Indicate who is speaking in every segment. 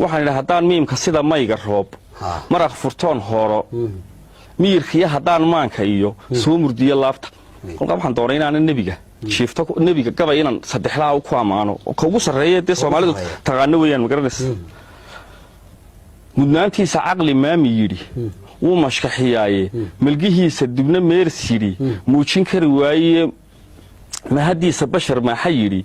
Speaker 1: waxaan idhaa haddaan miimka sida mayga roob maraq furtoon hooro miyirkiya haddaan maanka iyo soo murdiyo laabta kolkaa waxaan doonay inaan nebiga jiifto nebiga gabay inaan saddexdaa ku ammaano ka ugu sarreeya dee soomaalidu taqaano weeyaan magaranaysa mudnaantiisa caqli maami yidhi wuu mashkaxiyaaye malgihiisa dibna meers yidhi muujin kari waaye mahadiisa bashar maaxa yidhi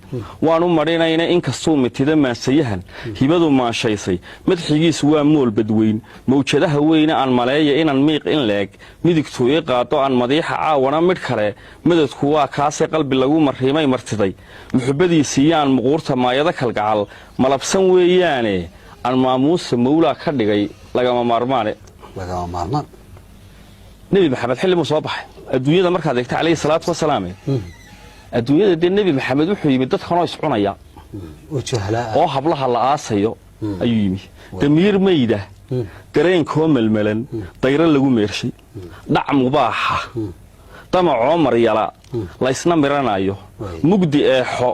Speaker 1: waanu madhinayna inkastuu mitida maansayahan hibadu maanshaysay madxigiisu waa mool badweyn mawjadaha weyne aan maleeya inaan miiq in leeg midigtu ii qaado aan madiixa caawana midh kale madadku waa kaasee qalbi lagu mariimay martiday muxubbadiisiiyaan muquurta maayado kalgacal malabsan weeyaane aan maamuusa mawlaa ka dhigay lagama maarmaan nebi maxamed xilli muu soo baxay adduunyada markaad eegta calayhi salaatu wasalaam adduunyada dee nebi maxamed wuxuu yimid dadkanoo iscunaya oo hablaha la aasayo ayuu yimi damiir mayda dareenkoo melmelan dayro lagu meershay dhac mubaaxa damacoo maryala laysna miranayo mugdi eexo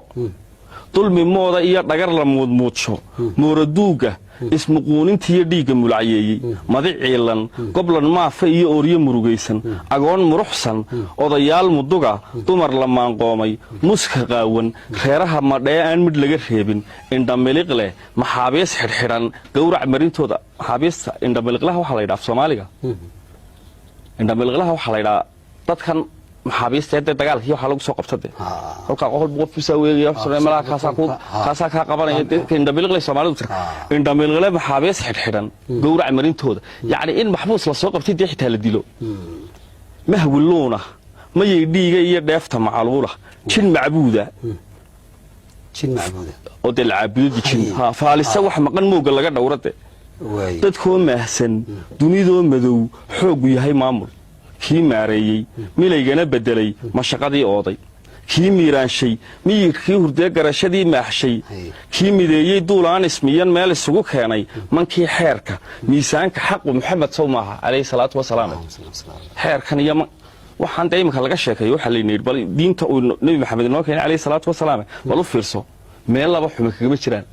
Speaker 1: dulmi mooda iyo dhagar la muudmuudsho mooraduugga ismuquunintiiyo dhiigga mulcayeeyey madi ciilan goblan maafa iyo ooryo murugaysan agoon muruxsan odayaal muduga dumar la maanqoomay muska qaawan reeraha madhee aan midh laga reebin indhamiliq leh maxaabiis xidhxidhan gowrac marintooda maxaabiista indhamiliqlaha waxaa la yidhaha soomaaliga indhamiliqlaha waxaa la yidhaha dadkan maxaabiista ee dagaalkii waxa lagu soo qabtay halka qof bisa weeyo Soomaaliya kaasa ka qabanaya indhamiliqle Soomaalidu indhamiliqle maxaabiis xidhxidhan gowrac marintooda yaani in maxbuus la soo qabtay dii xitaa la dilo mahwiluuna ma yeedhiga iyo dheefta macluula jin macbuuda oo dil caabudi jin faalisa wax maqan mooga laga dhawrade dadkoo maahsan dunidoo madow xoog yahay maamul kii maareeyey milaygana bedelay mashaqadii ooday kii miiraanshay miyirkii hurdee garashadii maaxshay kii mideeyey duulaan ismiyan meel isugu keenay mankii xeerka miisaanka xaqu maxamed sow maaha calayhi salaatu wasalaam xeerkan iyo waxaan dee imika laga sheekayo waxaa layidhi bal diinta uu nebi maxamed inoo keenay calayhi salaatu wasalaam bal u fiirso meel laba xumi kagama jiraan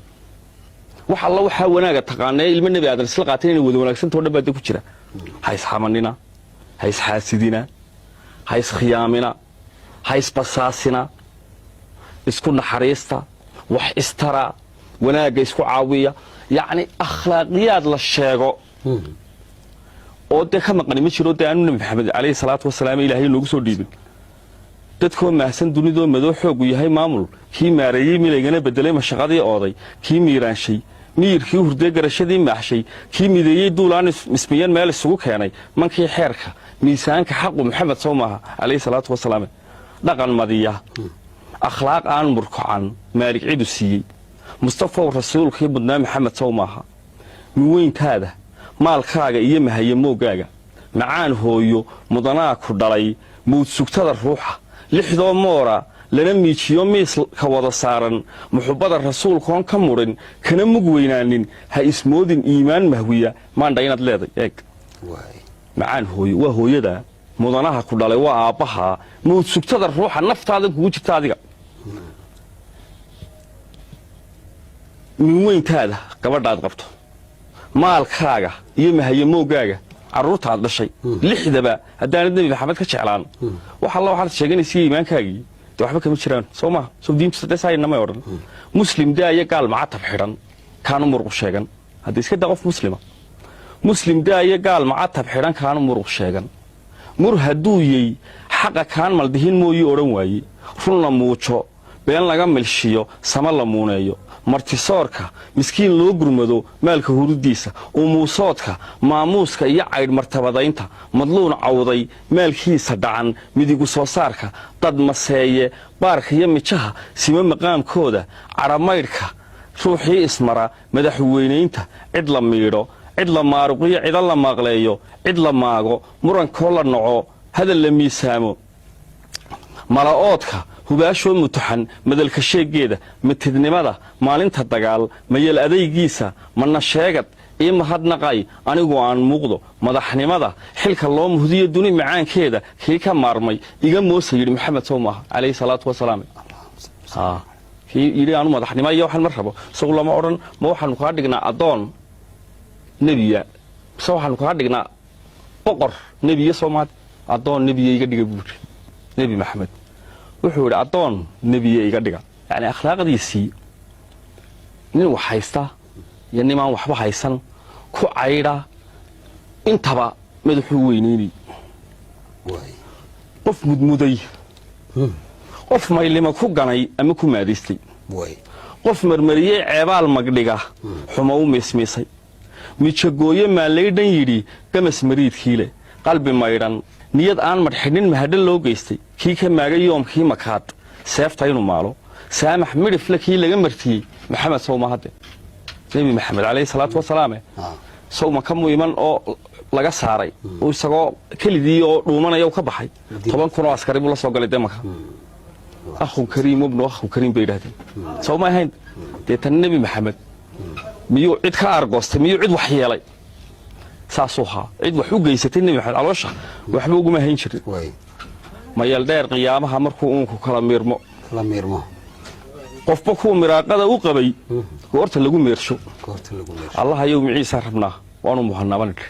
Speaker 1: wax alla waxaa wanaaga taqaanee ilmo nebi aadan isla qaateen inay wada wanaagsantao dhan baa ku jira ha isxamanina hays xaasidina hays khiyaamina hays basaasina isku naxariista wax istara wanaaga isku caawiya yaani akhlaaqiyad la sheego oo de ka maqan ma jiro aanu nabi maxamed calayhi salaatu wasalaam ilaahay noogu soo dhiibin dadkoo maahsan dunidoo madoo xoog yahay maamul kii maareeyey milaygana bedelay mashaqadii ooday kii miiraanshay miyirkii hurdee garashadii maaxshay kii mideeyey duulaan ismiyan meel isugu keenay mankii xeerka miisaanka xaqu maxamed sow maaha calayhi salaatu wasalaam dhaqan madiya akhlaaq aan murkacan maalig cidu siiyey mustafa rasuulkii mudnaa maxamed sow maaha miweyntaada maalkaaga iyo mahayamoogaaga macaan hooyo mudanaa ku dhalay mawd sugtada ruuxa lixdoo moora lana miijiyo miiska wada saaran muxubbada rasuulkoon ka murin kana mug weynaanin ha ismoodin iimaan mahwiya maandha inaad leeday eeg macaan hooyo waa hooyada mudanaha ku dhalay waa aabbaha mawd sugtada ruuxa naftaada kugu jirta adiga miweyntaada gabadhaad qabto maalkaaga iyo mahayamoogaaga carruurtaad dhashay lixdaba haddaanad nebi maxamed ka jeclaan wax alla waxaad sheeganaysiiyo iimaankaagii de waxba kama jiraan soo maaha soo diintu sadesaynamay odhan muslim daaya gaal macatab xidhan kaanu muruq sheegan haddii iska daa qof muslima muslim daaya gaal macatab xidhan kaanu muruq sheegan mur hadduu yey xaqa kaan maldihin mooyii odhan waaye run la muujo been laga milshiyo sama la muuneeyo martisoorka miskiin loo gurmado maalka hurudiisa umuusoodka maamuuska iyo caydh martabadaynta madluun cawday maalkiisa dhacan midigu soo saarka dad maseeye baarka iyo mijaha sima maqaamkooda cadhamaydhka ruuxii ismara madaxweynaynta cid la miidho cid la maaruqiyo cidan la maaqleeyo cid la maago murankoo la naco hadal la miisaamo mala'oodka hubaashoo mutaxan madalka sheegeeda mitidnimada maalinta dagaal mayel adaygiisa mana sheegad ii mahadnaqay anigoo aan muuqdo madaxnimada xilka loo muhdiyo duni macaankeeda kii ka maarmay iga moosa yidhi maxamed sow maaha calayhi salaatu wasalaam kii yidhi aanu madaxnimo iyo waxaan ma rabo isagu lama odhan ma waxaanu kaa dhignaa addoon nebiya mise waxaanu kaga dhignaa boqor nebiya soomaali addoon nebiya iga dhiga buuri nebi maxamed wuxuu yidhi addoon nebiya iga dhiga yacni akhlaaqdiisii nin wax haysta iyo nimaan waxba haysan ku caydha intaba madaxuu weynaynay qof mudmuday qof maylima ku ganay ama ku maadaystay qof marmariyey ceebaal magdhiga xumo u miismiisay mijagooye maalaydhan yidhi gamas mariidkii leh qalbi maydhan niyad aan madxidhin mahadho loo geystay kii ka maagay yoomkii makaad seefta inuu maalo saamax midhifle kii laga martiyey maxamed sowma hadde nebi maxamed calayhi salaatu wasalaame sowma ka muiman oo laga saaray oo isagoo kelidii oo dhuumanaya u ka baxay 10 kun oo askari buu la soo galay deemanka akhu kariim ibnu akhu kariim bay yidhaahdeen sowma ahayn deetan nebi maxamed miyuu cid ka argoostay miyuu cid wax yeelay saasuu haa cid wax u geysatay nebi maxamed caloosha waxba uguma hayn jirin mayal dheer qiyaamaha markuu uunku kala miirmo qofba kuwa miraaqada u qabay goorta lagu meersho allah ayow miciisa rabnaa waanu muhannabanidh